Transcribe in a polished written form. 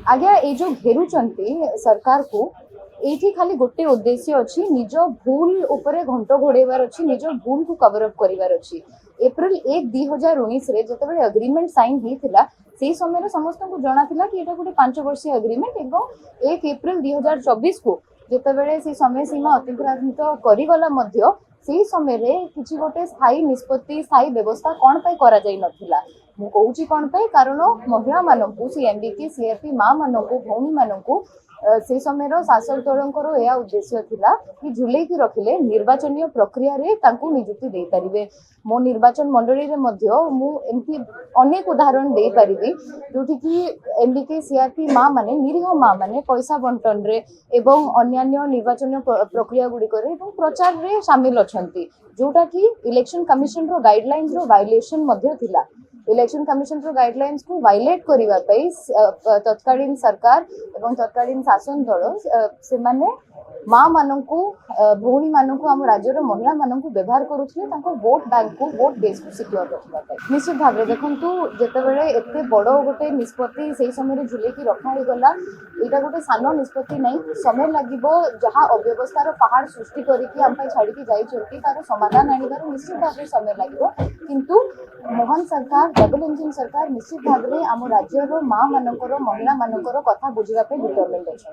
आज्ञा ये जो घेरुचंती सरकार को एठी खाली गोटे उद्देश्य अच्छी निज भूल उपरे घंट घोड़ेबार अच्छी निज भूल को कवर अप करिवार अच्छी। एप्रिल 1 2019 रे जतबेले एग्रीमेंट साइन हिथिला से समय समस्त को जଣା थिला कि एटा गोटे 5 वर्षीय एग्रीमेंट एवं 1 एप्रिल 2024 को जतबेले से समय सीमा अतिक्रांत करिगला मध्य से समय रे किछि गोटे स्थायी निष्पत्ति स्थायी व्यवस्था कोन पय करा जाई नथिला। मु कहूची कोन पय कारण महिला माननकु सी एमबीके सीआरपी मां माननकु भौणी माननकु से समय शासक दलंकर यह उद्देश्य थिला कि झुले की रखिले निर्वाचन प्रक्रिया रे तांकु नियुक्ति दे परिबे। मो निर्वाचन मंडली रे मध्य मु एमती अनेक उदाहरण दे परिबी जोठी कि एमबीके सीआरपी मां माने निरीह मां माने पैसा बंटन रे एवं अन्यान्य निर्वाचन प्रक्रिया गुडी करे एवं प्रचार रे शामिल अछंती जोटा कि इलेक्शन कमिशन रो गाइडलाइंस रो वायलेशन मध्य थिला। इलेक्शन कमिशन रो गाइडलाइंस को वायलेट करिवा पई तत्कालीन सरकार एवं तत्कालीन शासन दल से माने मां माननकु भौणी माननकु हम राज्यर महिला माननकु व्यवहार करूथले तांको वोट बैंक को वोट बेस को सिक्योर रखबा पई। निश्चित भाव रे देखंतु जेतेबेले एते बडो गोटे निष्पत्ति सेही समय रे झुले की रखा हे गला एटा गोटे सानो निष्पत्ति नै समय लागिबो जहा अव्यवस्था रो पहाड़ सृष्टि करी कि हम पई छाडी की जाई चलती तार समाधान आनिबार निश्चित भाव रे समय लागिबो किंतु मोहन सरकार डबल इंजिन सरकार निश्चित भाव रे आम राज्य रो मां मानकर महिला मानकर कथा बुझिबा पे डिटरमिन्ड अछि।